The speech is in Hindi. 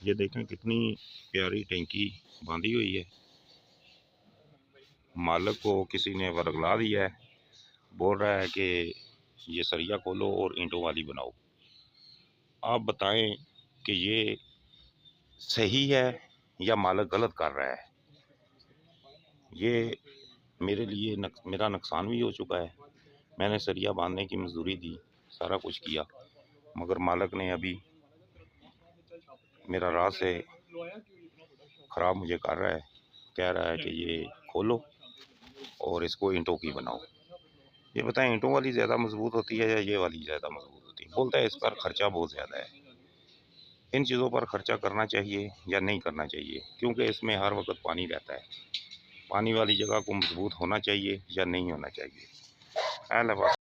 ये देखें कितनी प्यारी टैंकी बांधी हुई है। मालिक को किसी ने वर्गला दिया है, बोल रहा है कि ये सरिया खोलो और ईंटों वाली बनाओ। आप बताएं कि ये सही है या मालिक गलत कर रहा है। ये मेरे लिए मेरा नुकसान भी हो चुका है। मैंने सरिया बांधने की मजदूरी दी, सारा कुछ किया, मगर मालिक ने अभी मेरा राह से ख़राब मुझे कर रहा है। कह रहा है कि ये खोलो और इसको ईंटों की बनाओ। ये बताएं, ईंटों वाली ज़्यादा मजबूत होती है या ये वाली ज़्यादा मजबूत होती है? बोलता है इस पर ख़र्चा बहुत ज़्यादा है। इन चीज़ों पर ख़र्चा करना चाहिए या नहीं करना चाहिए? क्योंकि इसमें हर वक्त पानी रहता है। पानी वाली जगह को मजबूत होना चाहिए या नहीं होना चाहिए?